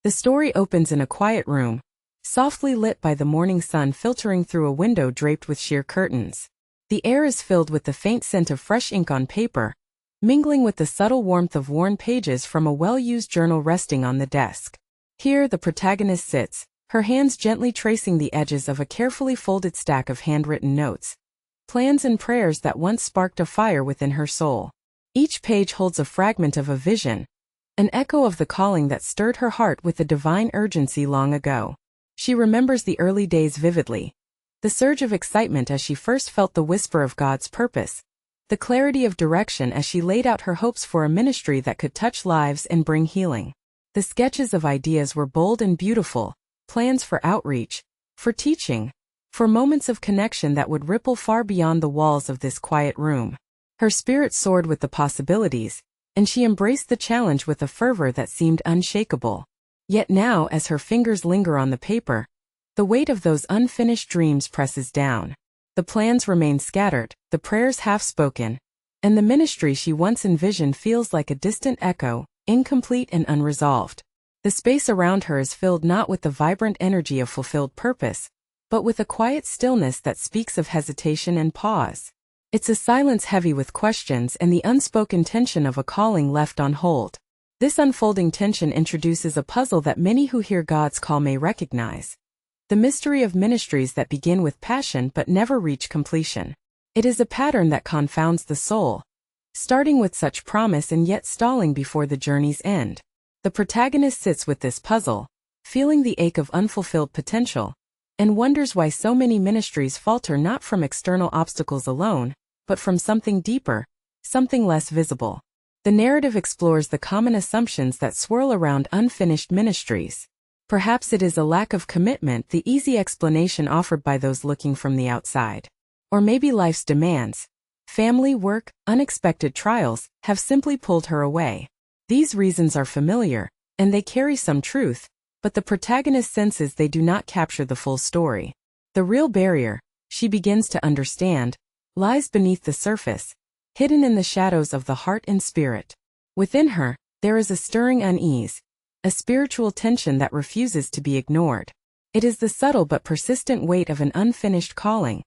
The story opens in a quiet room, softly lit by the morning sun filtering through a window draped with sheer curtains. The air is filled with the faint scent of fresh ink on paper, mingling with the subtle warmth of worn pages from a well-used journal resting on the desk. Here the protagonist sits, her hands gently tracing the edges of a carefully folded stack of handwritten notes, plans and prayers that once sparked a fire within her soul. Each page holds a fragment of a vision, an echo of the calling that stirred her heart with a divine urgency long ago. She remembers the early days vividly, the surge of excitement as she first felt the whisper of God's purpose, the clarity of direction as she laid out her hopes for a ministry that could touch lives and bring healing. The sketches of ideas were bold and beautiful, plans for outreach, for teaching, for moments of connection that would ripple far beyond the walls of this quiet room. Her spirit soared with the possibilities, and she embraced the challenge with a fervor that seemed unshakable. Yet now, as her fingers linger on the paper, the weight of those unfinished dreams presses down. The plans remain scattered, the prayers half-spoken, and the ministry she once envisioned feels like a distant echo, incomplete and unresolved. The space around her is filled not with the vibrant energy of fulfilled purpose, but with a quiet stillness that speaks of hesitation and pause. It's a silence heavy with questions and the unspoken tension of a calling left on hold. This unfolding tension introduces a puzzle that many who hear God's call may recognize: the mystery of ministries that begin with passion but never reach completion. It is a pattern that confounds the soul, starting with such promise and yet stalling before the journey's end. The protagonist sits with this puzzle, feeling the ache of unfulfilled potential, and wonders why so many ministries falter not from external obstacles alone, but from something deeper, something less visible. The narrative explores the common assumptions that swirl around unfinished ministries. Perhaps it is a lack of commitment, the easy explanation offered by those looking from the outside. Or maybe life's demands, family, work, unexpected trials, have simply pulled her away. These reasons are familiar, and they carry some truth, but the protagonist senses they do not capture the full story. The real barrier, she begins to understand, lies beneath the surface, hidden in the shadows of the heart and spirit. Within her, there is a stirring unease, a spiritual tension that refuses to be ignored. It is the subtle but persistent weight of an unfinished calling,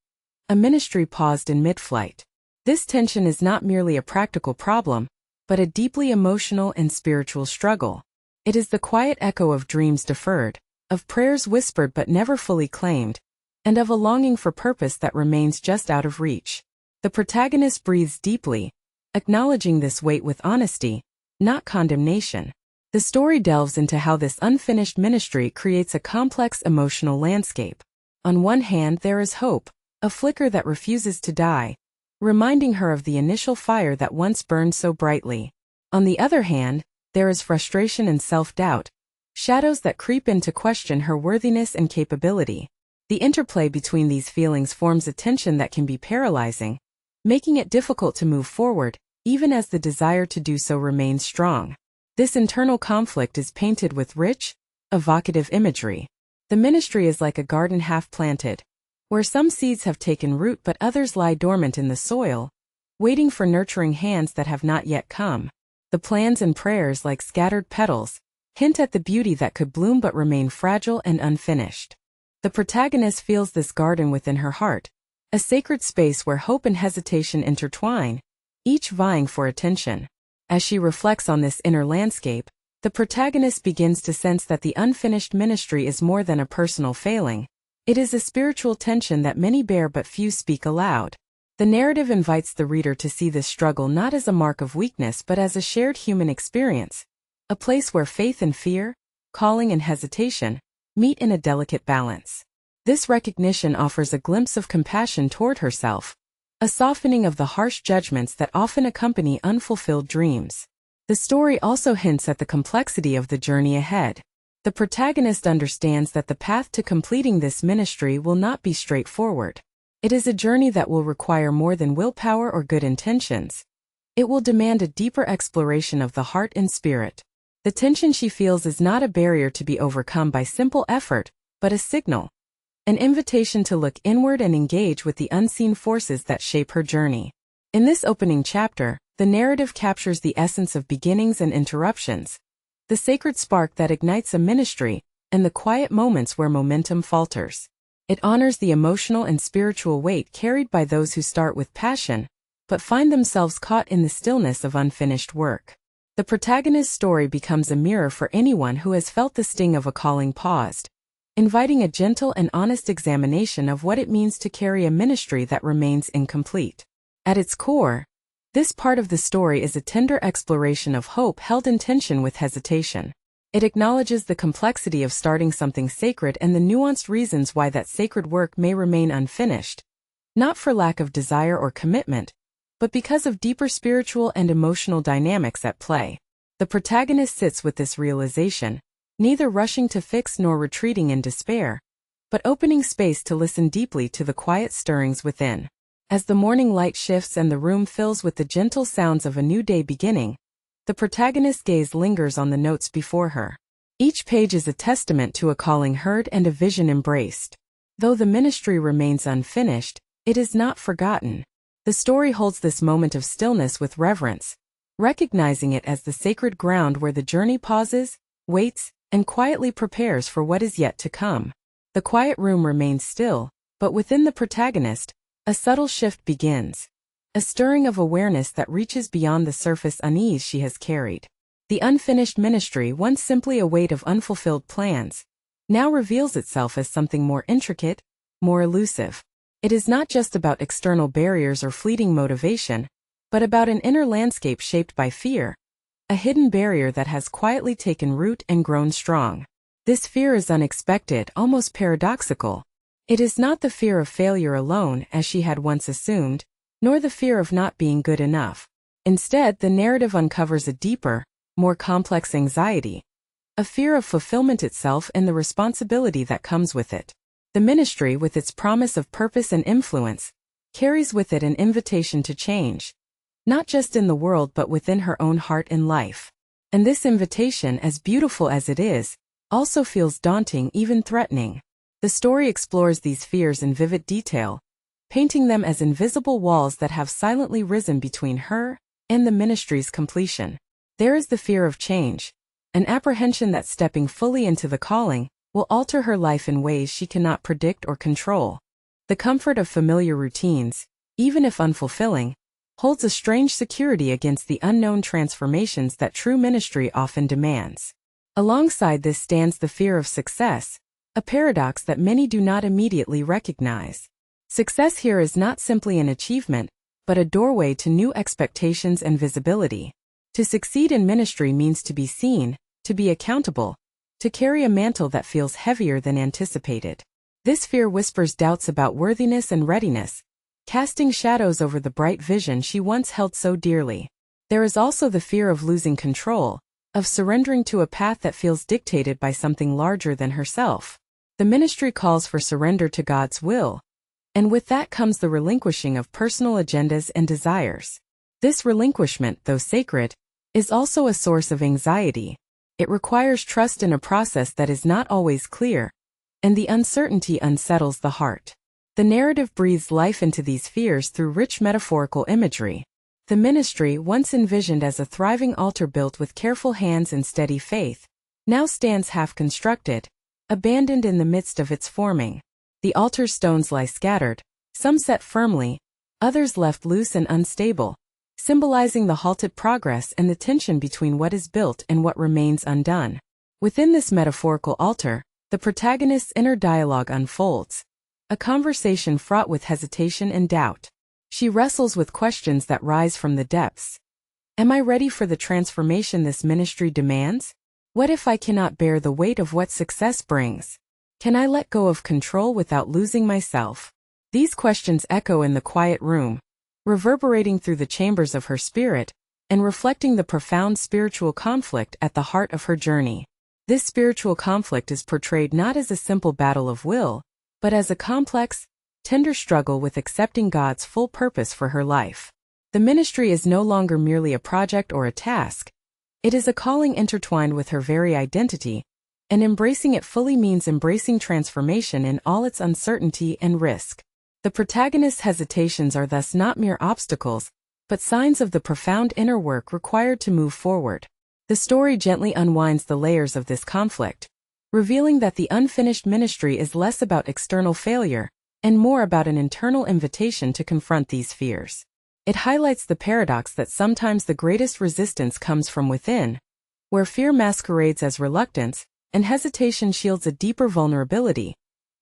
a ministry paused in mid-flight. This tension is not merely a practical problem, but a deeply emotional and spiritual struggle. It is the quiet echo of dreams deferred, of prayers whispered but never fully claimed, and of a longing for purpose that remains just out of reach. The protagonist breathes deeply, acknowledging this weight with honesty, not condemnation. The story delves into how this unfinished ministry creates a complex emotional landscape. On one hand, there is hope, a flicker that refuses to die, reminding her of the initial fire that once burned so brightly. On the other hand, there is frustration and self-doubt, shadows that creep in to question her worthiness and capability. The interplay between these feelings forms a tension that can be paralyzing, making it difficult to move forward, even as the desire to do so remains strong. This internal conflict is painted with rich, evocative imagery. The ministry is like a garden half-planted, where some seeds have taken root but others lie dormant in the soil, waiting for nurturing hands that have not yet come. The plans and prayers, like scattered petals, hint at the beauty that could bloom but remain fragile and unfinished. The protagonist feels this garden within her heart, a sacred space where hope and hesitation intertwine, each vying for attention. As she reflects on this inner landscape, the protagonist begins to sense that the unfinished ministry is more than a personal failing. It is a spiritual tension that many bear but few speak aloud. The narrative invites the reader to see this struggle not as a mark of weakness but as a shared human experience, a place where faith and fear, calling and hesitation, meet in a delicate balance. This recognition offers a glimpse of compassion toward herself, a softening of the harsh judgments that often accompany unfulfilled dreams. The story also hints at the complexity of the journey ahead. The protagonist understands that the path to completing this ministry will not be straightforward. It is a journey that will require more than willpower or good intentions. It will demand a deeper exploration of the heart and spirit. The tension she feels is not a barrier to be overcome by simple effort, but a signal, an invitation to look inward and engage with the unseen forces that shape her journey. In this opening chapter, the narrative captures the essence of beginnings and interruptions, the sacred spark that ignites a ministry, and the quiet moments where momentum falters. It honors the emotional and spiritual weight carried by those who start with passion, but find themselves caught in the stillness of unfinished work. The protagonist's story becomes a mirror for anyone who has felt the sting of a calling paused, inviting a gentle and honest examination of what it means to carry a ministry that remains incomplete. At its core, this part of the story is a tender exploration of hope held in tension with hesitation. It acknowledges the complexity of starting something sacred and the nuanced reasons why that sacred work may remain unfinished, not for lack of desire or commitment, but because of deeper spiritual and emotional dynamics at play. The protagonist sits with this realization, neither rushing to fix nor retreating in despair, but opening space to listen deeply to the quiet stirrings within. As the morning light shifts and the room fills with the gentle sounds of a new day beginning, the protagonist's gaze lingers on the notes before her. Each page is a testament to a calling heard and a vision embraced. Though the ministry remains unfinished, it is not forgotten. The story holds this moment of stillness with reverence, recognizing it as the sacred ground where the journey pauses, waits, and quietly prepares for what is yet to come. The quiet room remains still, but within the protagonist, a subtle shift begins. A stirring of awareness that reaches beyond the surface unease she has carried. The unfinished ministry, once simply a weight of unfulfilled plans, now reveals itself as something more intricate, more elusive. It is not just about external barriers or fleeting motivation, but about an inner landscape shaped by fear, a hidden barrier that has quietly taken root and grown strong. This fear is unexpected, almost paradoxical. It is not the fear of failure alone, as she had once assumed, nor the fear of not being good enough. Instead, the narrative uncovers a deeper, more complex anxiety, a fear of fulfillment itself and the responsibility that comes with it. The ministry, with its promise of purpose and influence, carries with it an invitation to change, not just in the world but within her own heart and life. And this invitation, as beautiful as it is, also feels daunting, even threatening. The story explores these fears in vivid detail, painting them as invisible walls that have silently risen between her and the ministry's completion. There is the fear of change, an apprehension that stepping fully into the calling will alter her life in ways she cannot predict or control. The comfort of familiar routines, even if unfulfilling, holds a strange security against the unknown transformations that true ministry often demands. Alongside this stands the fear of success, a paradox that many do not immediately recognize. Success here is not simply an achievement, but a doorway to new expectations and visibility. To succeed in ministry means to be seen, to be accountable, to carry a mantle that feels heavier than anticipated. This fear whispers doubts about worthiness and readiness, casting shadows over the bright vision she once held so dearly. There is also the fear of losing control, of surrendering to a path that feels dictated by something larger than herself. The ministry calls for surrender to God's will, and with that comes the relinquishing of personal agendas and desires. This relinquishment, though sacred, is also a source of anxiety. It requires trust in a process that is not always clear, and the uncertainty unsettles the heart. The narrative breathes life into these fears through rich metaphorical imagery. The ministry, once envisioned as a thriving altar built with careful hands and steady faith, now stands half-constructed, abandoned in the midst of its forming. The altar's stones lie scattered, some set firmly, others left loose and unstable, symbolizing the halted progress and the tension between what is built and what remains undone. Within this metaphorical altar, the protagonist's inner dialogue unfolds, a conversation fraught with hesitation and doubt. She wrestles with questions that rise from the depths. Am I ready for the transformation this ministry demands? What if I cannot bear the weight of what success brings? Can I let go of control without losing myself? These questions echo in the quiet room, reverberating through the chambers of her spirit, and reflecting the profound spiritual conflict at the heart of her journey. This spiritual conflict is portrayed not as a simple battle of will, but as a complex, tender struggle with accepting God's full purpose for her life. The ministry is no longer merely a project or a task. It is a calling intertwined with her very identity, and embracing it fully means embracing transformation in all its uncertainty and risk. The protagonist's hesitations are thus not mere obstacles, but signs of the profound inner work required to move forward. The story gently unwinds the layers of this conflict, revealing that the unfinished ministry is less about external failure and more about an internal invitation to confront these fears. It highlights the paradox that sometimes the greatest resistance comes from within, where fear masquerades as reluctance and hesitation shields a deeper vulnerability,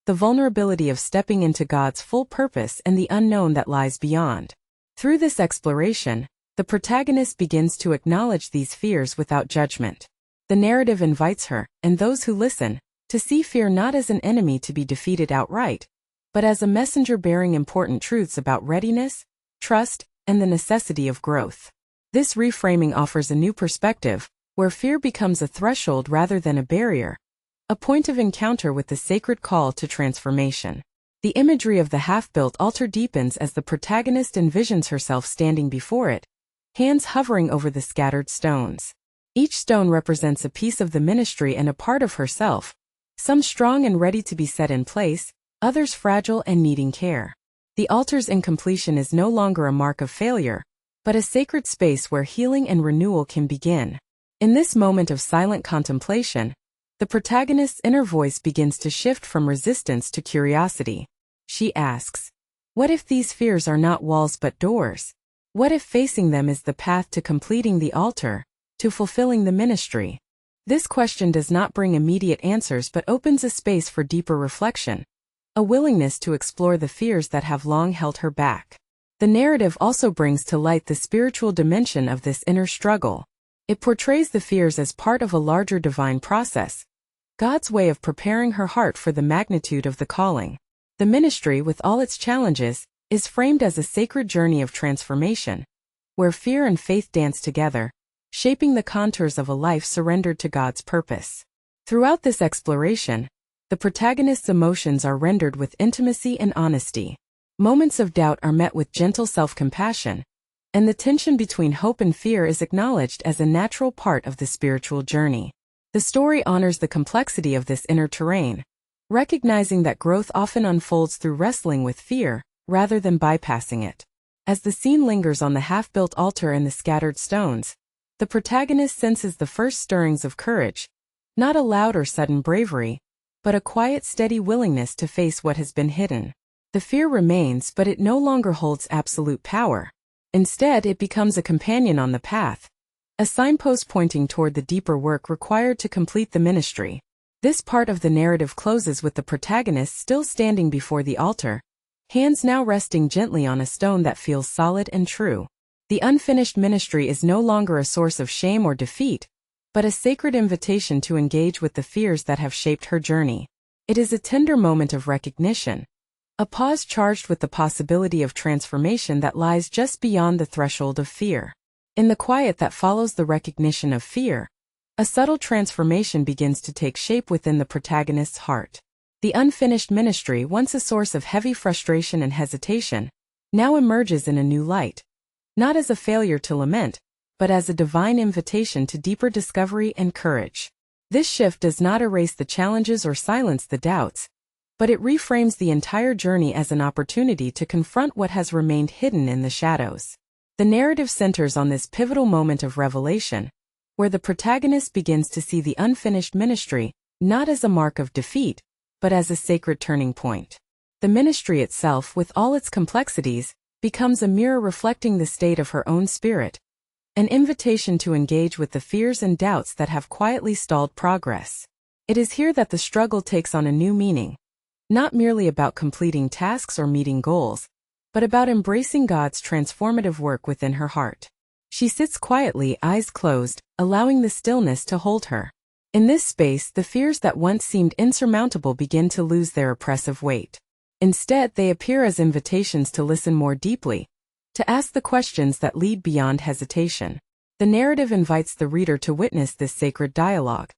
the vulnerability of stepping into God's full purpose and the unknown that lies beyond. Through this exploration, the protagonist begins to acknowledge these fears without judgment. The narrative invites her, and those who listen, to see fear not as an enemy to be defeated outright, but as a messenger bearing important truths about readiness, trust, and the necessity of growth. This reframing offers a new perspective, where fear becomes a threshold rather than a barrier, a point of encounter with the sacred call to transformation. The imagery of the half-built altar deepens as the protagonist envisions herself standing before it, hands hovering over the scattered stones. Each stone represents a piece of the ministry and a part of herself, some strong and ready to be set in place, others fragile and needing care. The altar's incompletion is no longer a mark of failure, but a sacred space where healing and renewal can begin. In this moment of silent contemplation, the protagonist's inner voice begins to shift from resistance to curiosity. She asks, what if these fears are not walls but doors? What if facing them is the path to completing the altar, to fulfilling the ministry? This question does not bring immediate answers but opens a space for deeper reflection, a willingness to explore the fears that have long held her back. The narrative also brings to light the spiritual dimension of this inner struggle. It portrays the fears as part of a larger divine process, God's way of preparing her heart for the magnitude of the calling. The ministry, with all its challenges, is framed as a sacred journey of transformation, where fear and faith dance together, shaping the contours of a life surrendered to God's purpose. Throughout this exploration, the protagonist's emotions are rendered with intimacy and honesty. Moments of doubt are met with gentle self-compassion, and the tension between hope and fear is acknowledged as a natural part of the spiritual journey. The story honors the complexity of this inner terrain, recognizing that growth often unfolds through wrestling with fear, rather than bypassing it. As the scene lingers on the half-built altar and the scattered stones, the protagonist senses the first stirrings of courage, not a loud or sudden bravery, but a quiet, steady willingness to face what has been hidden. The fear remains, but it no longer holds absolute power. Instead, it becomes a companion on the path, a signpost pointing toward the deeper work required to complete the ministry. This part of the narrative closes with the protagonist still standing before the altar, hands now resting gently on a stone that feels solid and true. The unfinished ministry is no longer a source of shame or defeat, but a sacred invitation to engage with the fears that have shaped her journey. It is a tender moment of recognition, a pause charged with the possibility of transformation that lies just beyond the threshold of fear. In the quiet that follows the recognition of fear, a subtle transformation begins to take shape within the protagonist's heart. The unfinished ministry, once a source of heavy frustration and hesitation, now emerges in a new light, not as a failure to lament, but as a divine invitation to deeper discovery and courage. This shift does not erase the challenges or silence the doubts, but it reframes the entire journey as an opportunity to confront what has remained hidden in the shadows. The narrative centers on this pivotal moment of revelation, where the protagonist begins to see the unfinished ministry not as a mark of defeat, but as a sacred turning point. The ministry itself, with all its complexities, becomes a mirror reflecting the state of her own spirit, an invitation to engage with the fears and doubts that have quietly stalled progress. It is here that the struggle takes on a new meaning, not merely about completing tasks or meeting goals, but about embracing God's transformative work within her heart. She sits quietly, eyes closed, allowing the stillness to hold her. In this space, the fears that once seemed insurmountable begin to lose their oppressive weight. Instead, they appear as invitations to listen more deeply, to ask the questions that lead beyond hesitation. The narrative invites the reader to witness this sacred dialogue,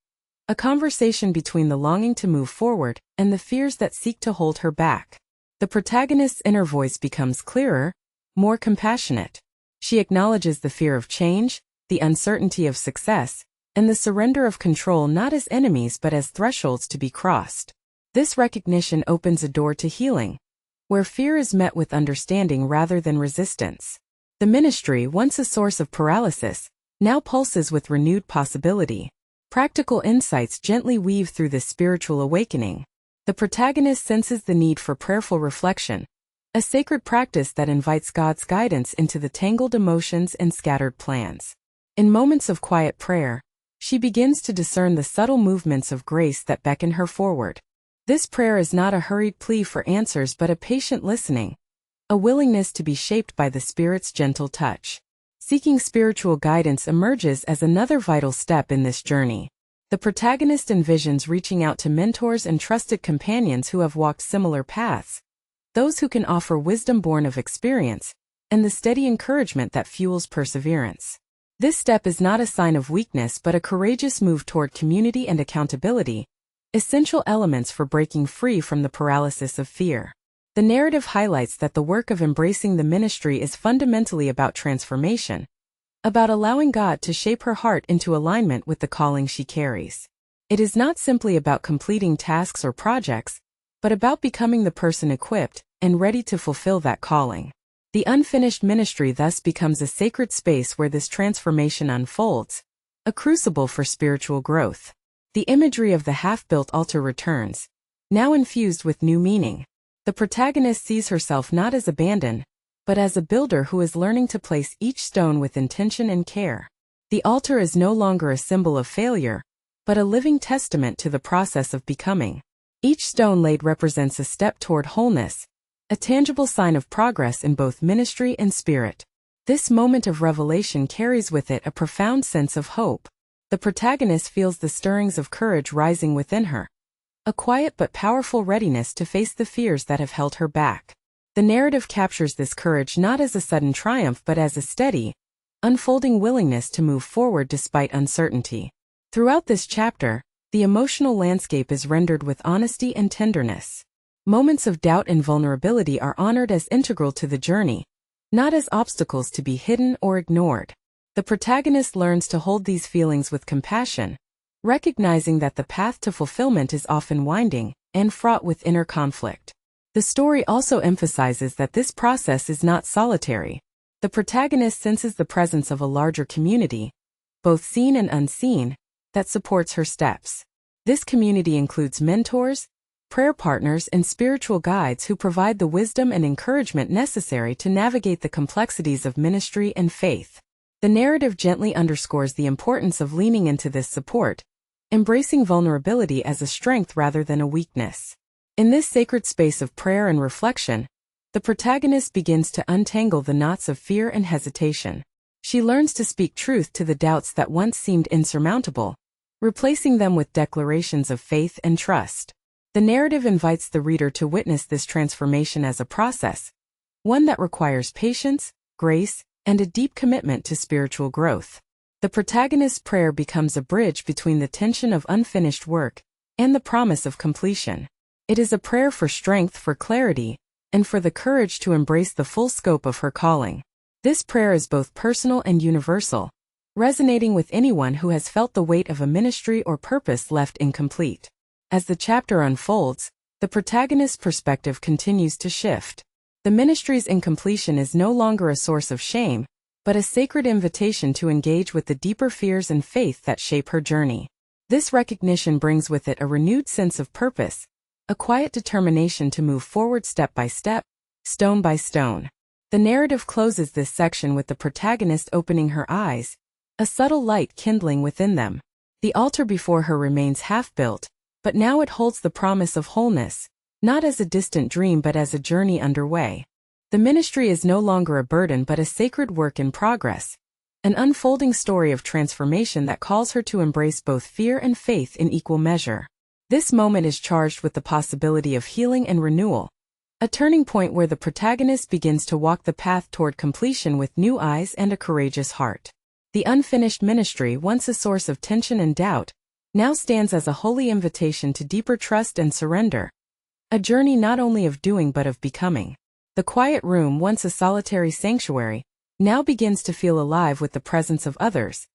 a conversation between the longing to move forward and the fears that seek to hold her back. The protagonist's inner voice becomes clearer, more compassionate. She acknowledges the fear of change, the uncertainty of success, and the surrender of control not as enemies but as thresholds to be crossed. This recognition opens a door to healing, where fear is met with understanding rather than resistance. The ministry, once a source of paralysis, now pulses with renewed possibility. Practical insights gently weave through this spiritual awakening. The protagonist senses the need for prayerful reflection, a sacred practice that invites God's guidance into the tangled emotions and scattered plans. In moments of quiet prayer, she begins to discern the subtle movements of grace that beckon her forward. This prayer is not a hurried plea for answers but a patient listening, a willingness to be shaped by the Spirit's gentle touch. Seeking spiritual guidance emerges as another vital step in this journey. The protagonist envisions reaching out to mentors and trusted companions who have walked similar paths, those who can offer wisdom born of experience, and the steady encouragement that fuels perseverance. This step is not a sign of weakness but a courageous move toward community and accountability, essential elements for breaking free from the paralysis of fear. The narrative highlights that the work of embracing the ministry is fundamentally about transformation, about allowing God to shape her heart into alignment with the calling she carries. It is not simply about completing tasks or projects, but about becoming the person equipped and ready to fulfill that calling. The unfinished ministry thus becomes a sacred space where this transformation unfolds, a crucible for spiritual growth. The imagery of the half-built altar returns, now infused with new meaning. The protagonist sees herself not as abandoned, but as a builder who is learning to place each stone with intention and care. The altar is no longer a symbol of failure, but a living testament to the process of becoming. Each stone laid represents a step toward wholeness, a tangible sign of progress in both ministry and spirit. This moment of revelation carries with it a profound sense of hope. The protagonist feels the stirrings of courage rising within her, a quiet but powerful readiness to face the fears that have held her back. The narrative captures this courage not as a sudden triumph but as a steady, unfolding willingness to move forward despite uncertainty. Throughout this chapter, the emotional landscape is rendered with honesty and tenderness. Moments of doubt and vulnerability are honored as integral to the journey, not as obstacles to be hidden or ignored. The protagonist learns to hold these feelings with compassion, recognizing that the path to fulfillment is often winding and fraught with inner conflict. The story also emphasizes that this process is not solitary. The protagonist senses the presence of a larger community, both seen and unseen, that supports her steps. This community includes mentors, prayer partners, and spiritual guides who provide the wisdom and encouragement necessary to navigate the complexities of ministry and faith. The narrative gently underscores the importance of leaning into this support, embracing vulnerability as a strength rather than a weakness. In this sacred space of prayer and reflection, the protagonist begins to untangle the knots of fear and hesitation. She learns to speak truth to the doubts that once seemed insurmountable, replacing them with declarations of faith and trust. The narrative invites the reader to witness this transformation as a process, one that requires patience, grace, and a deep commitment to spiritual growth. The protagonist's prayer becomes a bridge between the tension of unfinished work and the promise of completion. It is a prayer for strength, for clarity, and for the courage to embrace the full scope of her calling. This prayer is both personal and universal, resonating with anyone who has felt the weight of a ministry or purpose left incomplete. As the chapter unfolds, the protagonist's perspective continues to shift. The ministry's incompletion is no longer a source of shame, but a sacred invitation to engage with the deeper fears and faith that shape her journey. This recognition brings with it a renewed sense of purpose, a quiet determination to move forward step by step, stone by stone. The narrative closes this section with the protagonist opening her eyes, a subtle light kindling within them. The altar before her remains half-built, but now it holds the promise of wholeness, not as a distant dream but as a journey underway. The ministry is no longer a burden but a sacred work in progress, an unfolding story of transformation that calls her to embrace both fear and faith in equal measure. This moment is charged with the possibility of healing and renewal, a turning point where the protagonist begins to walk the path toward completion with new eyes and a courageous heart. The unfinished ministry, once a source of tension and doubt, now stands as a holy invitation to deeper trust and surrender, a journey not only of doing but of becoming. The quiet room, once a solitary sanctuary, now begins to feel alive with the presence of others,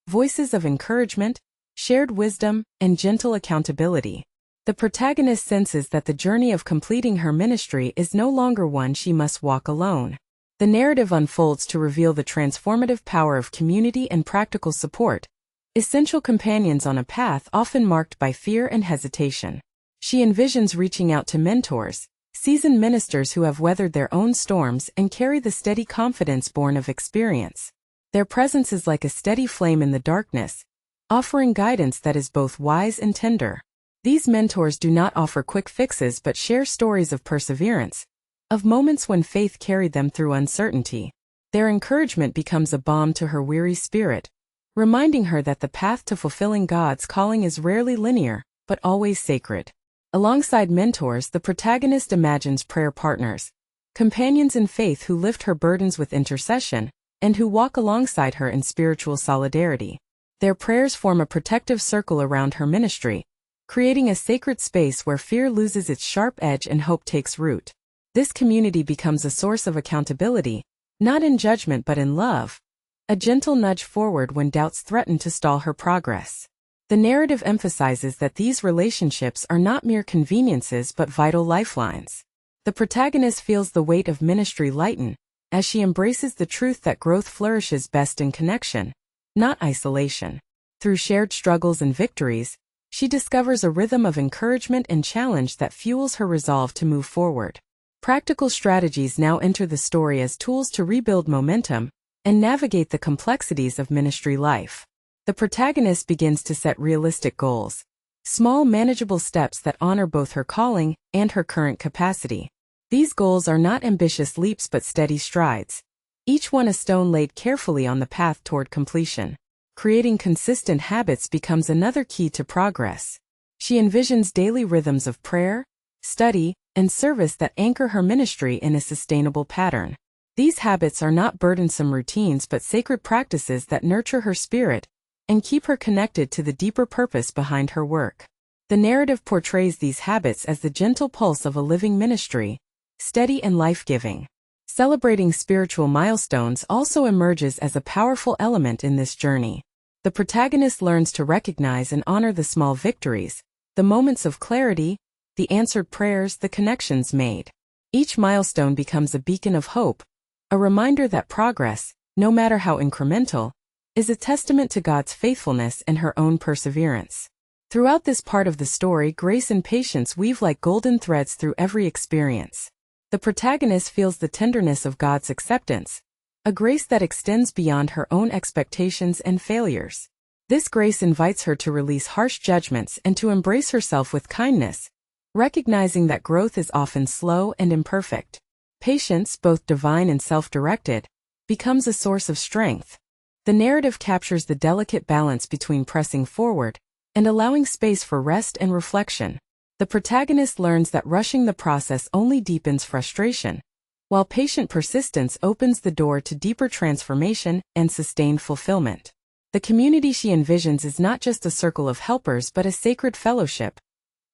voices of encouragement, shared wisdom, and gentle accountability. The protagonist senses that the journey of completing her ministry is no longer one she must walk alone. The narrative unfolds to reveal the transformative power of community and practical support, essential companions on a path often marked by fear and hesitation. She envisions reaching out to mentors, seasoned ministers who have weathered their own storms and carry the steady confidence born of experience. Their presence is like a steady flame in the darkness, offering guidance that is both wise and tender. These mentors do not offer quick fixes but share stories of perseverance, of moments when faith carried them through uncertainty. Their encouragement becomes a balm to her weary spirit, reminding her that the path to fulfilling God's calling is rarely linear, but always sacred. Alongside mentors, the protagonist imagines prayer partners, companions in faith who lift her burdens with intercession, and who walk alongside her in spiritual solidarity. Their prayers form a protective circle around her ministry, creating a sacred space where fear loses its sharp edge and hope takes root. This community becomes a source of accountability, not in judgment but in love, a gentle nudge forward when doubts threaten to stall her progress. The narrative emphasizes that these relationships are not mere conveniences but vital lifelines. The protagonist feels the weight of ministry lighten, as she embraces the truth that growth flourishes best in connection, not isolation. Through shared struggles and victories, she discovers a rhythm of encouragement and challenge that fuels her resolve to move forward. Practical strategies now enter the story as tools to rebuild momentum and navigate the complexities of ministry life. The protagonist begins to set realistic goals, small manageable steps that honor both her calling and her current capacity. These goals are not ambitious leaps but steady strides, each one a stone laid carefully on the path toward completion. Creating consistent habits becomes another key to progress. She envisions daily rhythms of prayer, study, and service that anchor her ministry in a sustainable pattern. These habits are not burdensome routines but sacred practices that nurture her spirit and keep her connected to the deeper purpose behind her work. The narrative portrays these habits as the gentle pulse of a living ministry, steady and life-giving. Celebrating spiritual milestones also emerges as a powerful element in this journey. The protagonist learns to recognize and honor the small victories, the moments of clarity, the answered prayers, the connections made. Each milestone becomes a beacon of hope, a reminder that progress, no matter how incremental, is a testament to God's faithfulness and her own perseverance. Throughout this part of the story, grace and patience weave like golden threads through every experience. The protagonist feels the tenderness of God's acceptance, a grace that extends beyond her own expectations and failures. This grace invites her to release harsh judgments and to embrace herself with kindness, recognizing that growth is often slow and imperfect. Patience, both divine and self-directed, becomes a source of strength. The narrative captures the delicate balance between pressing forward and allowing space for rest and reflection. The protagonist learns that rushing the process only deepens frustration, while patient persistence opens the door to deeper transformation and sustained fulfillment. The community she envisions is not just a circle of helpers but a sacred fellowship,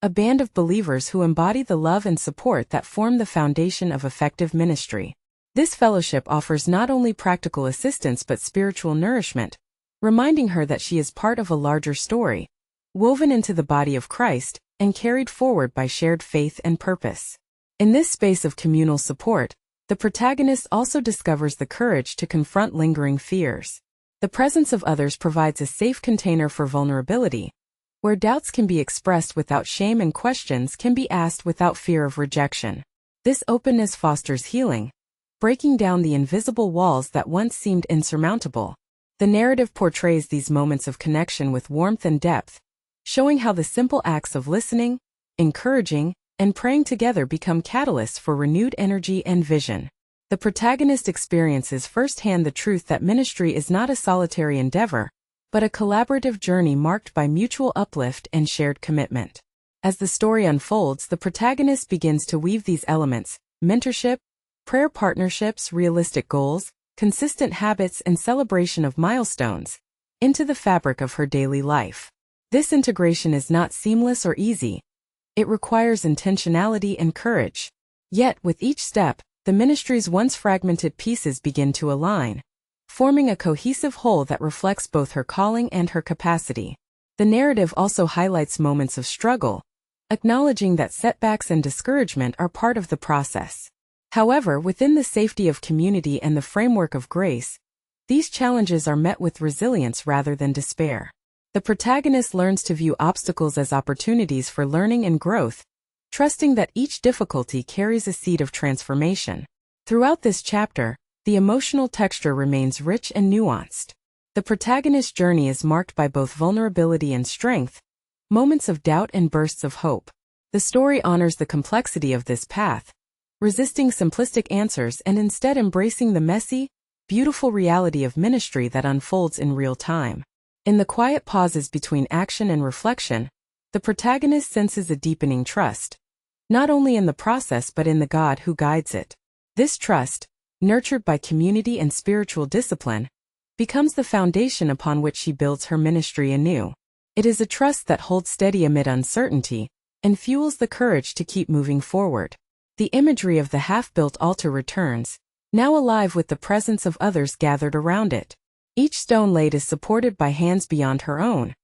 a band of believers who embody the love and support that form the foundation of effective ministry. This fellowship offers not only practical assistance but spiritual nourishment, reminding her that she is part of a larger story, woven into the body of Christ and carried forward by shared faith and purpose. In this space of communal support, the protagonist also discovers the courage to confront lingering fears. The presence of others provides a safe container for vulnerability, where doubts can be expressed without shame and questions can be asked without fear of rejection. This openness fosters healing, breaking down the invisible walls that once seemed insurmountable. The narrative portrays these moments of connection with warmth and depth, showing how the simple acts of listening, encouraging, and praying together become catalysts for renewed energy and vision. The protagonist experiences firsthand the truth that ministry is not a solitary endeavor, but a collaborative journey marked by mutual uplift and shared commitment. As the story unfolds, the protagonist begins to weave these elements, mentorship, prayer partnerships, realistic goals, consistent habits, and celebration of milestones, into the fabric of her daily life. This integration is not seamless or easy. It requires intentionality and courage. Yet, with each step, the ministry's once fragmented pieces begin to align, forming a cohesive whole that reflects both her calling and her capacity. The narrative also highlights moments of struggle, acknowledging that setbacks and discouragement are part of the process. However, within the safety of community and the framework of grace, these challenges are met with resilience rather than despair. The protagonist learns to view obstacles as opportunities for learning and growth, trusting that each difficulty carries a seed of transformation. Throughout this chapter, the emotional texture remains rich and nuanced. The protagonist's journey is marked by both vulnerability and strength, moments of doubt and bursts of hope. The story honors the complexity of this path, resisting simplistic answers and instead embracing the messy, beautiful reality of ministry that unfolds in real time. In the quiet pauses between action and reflection, the protagonist senses a deepening trust, not only in the process but in the God who guides it. This trust, nurtured by community and spiritual discipline, becomes the foundation upon which she builds her ministry anew. It is a trust that holds steady amid uncertainty and fuels the courage to keep moving forward. The imagery of the half-built altar returns, now alive with the presence of others gathered around it. Each stone laid is supported by hands beyond her own,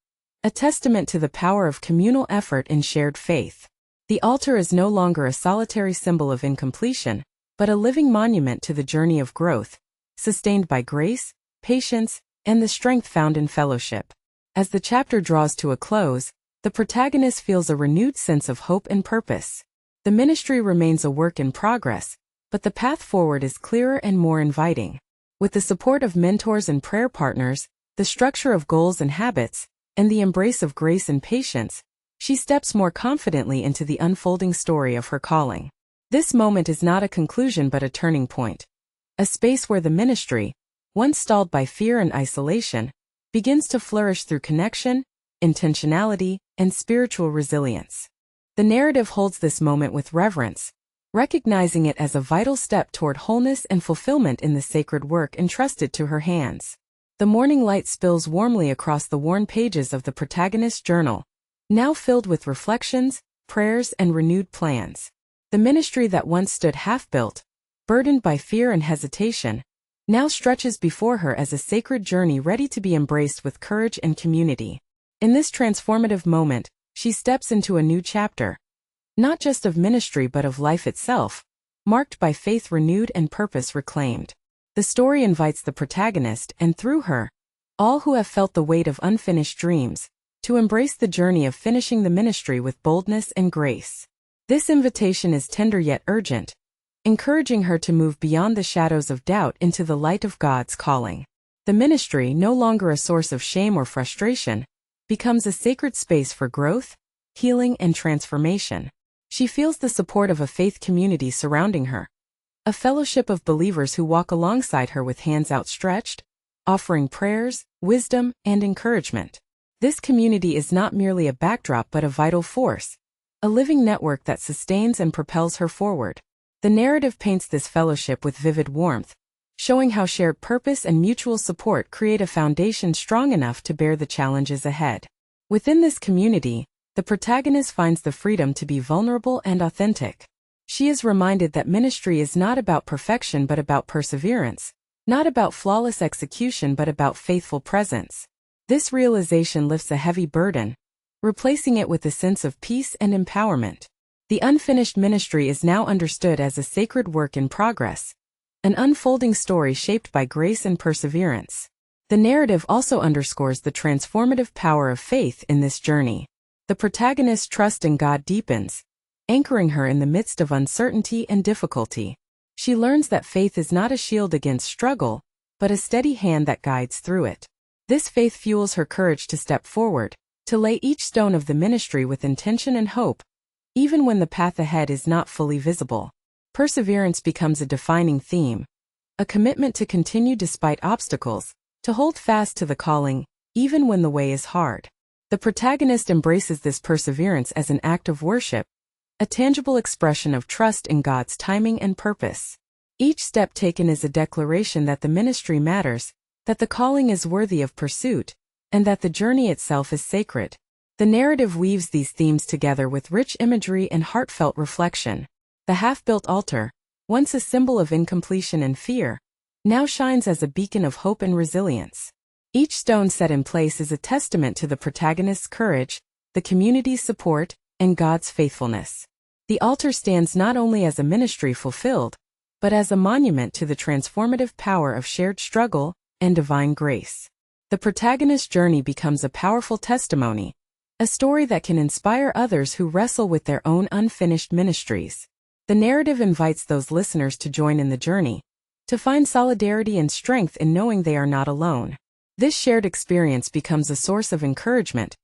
a testament to the power of communal effort and shared faith. The altar is no longer a solitary symbol of incompletion, but a living monument to the journey of growth, sustained by grace, patience, and the strength found in fellowship. As the chapter draws to a close, the protagonist feels a renewed sense of hope and purpose. The ministry remains a work in progress, but the path forward is clearer and more inviting. With the support of mentors and prayer partners, the structure of goals and habits, and the embrace of grace and patience, she steps more confidently into the unfolding story of her calling. This moment is not a conclusion but a turning point. A space where the ministry, once stalled by fear and isolation, begins to flourish through connection, intentionality, and spiritual resilience. The narrative holds this moment with reverence, recognizing it as a vital step toward wholeness and fulfillment in the sacred work entrusted to her hands. The morning light spills warmly across the worn pages of the protagonist's journal, now filled with reflections, prayers, and renewed plans. The ministry that once stood half-built, burdened by fear and hesitation, now stretches before her as a sacred journey ready to be embraced with courage and community. In this transformative moment, she steps into a new chapter, not just of ministry but of life itself, marked by faith renewed and purpose reclaimed. The story invites the protagonist, and through her, all who have felt the weight of unfinished dreams, to embrace the journey of finishing the ministry with boldness and grace. This invitation is tender yet urgent, encouraging her to move beyond the shadows of doubt into the light of God's calling. The ministry, no longer a source of shame or frustration, becomes a sacred space for growth, healing, and transformation. She feels the support of a faith community surrounding her, a fellowship of believers who walk alongside her with hands outstretched, offering prayers, wisdom, and encouragement. This community is not merely a backdrop but a vital force, a living network that sustains and propels her forward. The narrative paints this fellowship with vivid warmth, showing how shared purpose and mutual support create a foundation strong enough to bear the challenges ahead. Within this community, the protagonist finds the freedom to be vulnerable and authentic. She is reminded that ministry is not about perfection but about perseverance, not about flawless execution but about faithful presence. This realization lifts a heavy burden, replacing it with a sense of peace and empowerment. The unfinished ministry is now understood as a sacred work in progress, an unfolding story shaped by grace and perseverance. The narrative also underscores the transformative power of faith in this journey. The protagonist's trust in God deepens, anchoring her in the midst of uncertainty and difficulty. She learns that faith is not a shield against struggle, but a steady hand that guides through it. This faith fuels her courage to step forward, to lay each stone of the ministry with intention and hope, even when the path ahead is not fully visible. Perseverance becomes a defining theme, a commitment to continue despite obstacles, to hold fast to the calling, even when the way is hard. The protagonist embraces this perseverance as an act of worship, a tangible expression of trust in God's timing and purpose. Each step taken is a declaration that the ministry matters, that the calling is worthy of pursuit, and that the journey itself is sacred. The narrative weaves these themes together with rich imagery and heartfelt reflection. The half-built altar, once a symbol of incompletion and fear, now shines as a beacon of hope and resilience. Each stone set in place is a testament to the protagonist's courage, the community's support, and God's faithfulness. The altar stands not only as a ministry fulfilled, but as a monument to the transformative power of shared struggle and divine grace. The protagonist's journey becomes a powerful testimony, a story that can inspire others who wrestle with their own unfinished ministries. The narrative invites those listeners to join in the journey, to find solidarity and strength in knowing they are not alone. This shared experience becomes a source of encouragement,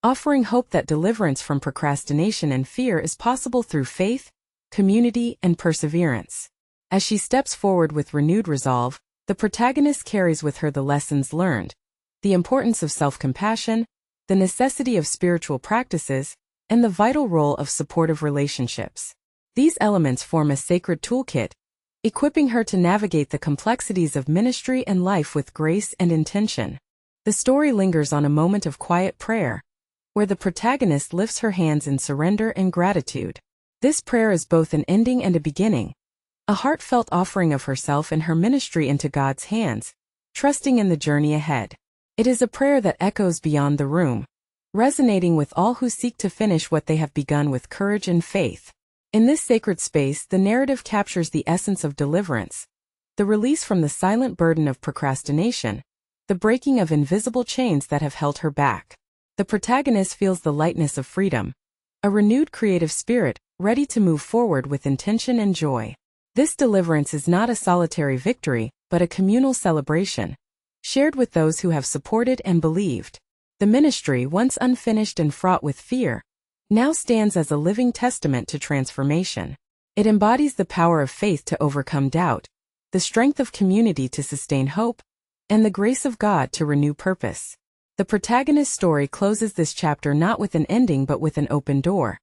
offering hope that deliverance from procrastination and fear is possible through faith, community, and perseverance. As she steps forward with renewed resolve, the protagonist carries with her the lessons learned, the importance of self-compassion, the necessity of spiritual practices, and the vital role of supportive relationships. These elements form a sacred toolkit, equipping her to navigate the complexities of ministry and life with grace and intention. The story lingers on a moment of quiet prayer, where the protagonist lifts her hands in surrender and gratitude. This prayer is both an ending and a beginning, a heartfelt offering of herself and her ministry into God's hands, trusting in the journey ahead. It is a prayer that echoes beyond the room, resonating with all who seek to finish what they have begun with courage and faith. In this sacred space, the narrative captures the essence of deliverance, the release from the silent burden of procrastination, the breaking of invisible chains that have held her back. The protagonist feels the lightness of freedom, a renewed creative spirit, ready to move forward with intention and joy. This deliverance is not a solitary victory, but a communal celebration, shared with those who have supported and believed. The ministry, once unfinished and fraught with fear, now stands as a living testament to transformation. It embodies the power of faith to overcome doubt, the strength of community to sustain hope, and the grace of God to renew purpose. The protagonist's story closes this chapter not with an ending but with an open door,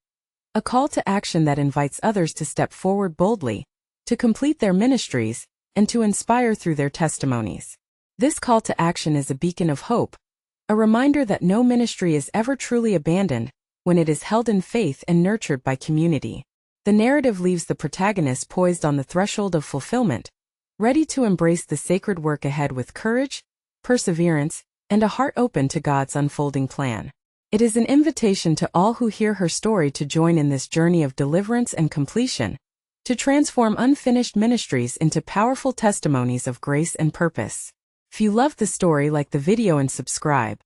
a call to action that invites others to step forward boldly, to complete their ministries, and to inspire through their testimonies. This call to action is a beacon of hope, a reminder that no ministry is ever truly abandoned when it is held in faith and nurtured by community. The narrative leaves the protagonist poised on the threshold of fulfillment, ready to embrace the sacred work ahead with courage, perseverance, and a heart open to God's unfolding plan. It is an invitation to all who hear her story to join in this journey of deliverance and completion, to transform unfinished ministries into powerful testimonies of grace and purpose. If you loved the story, like the video and subscribe.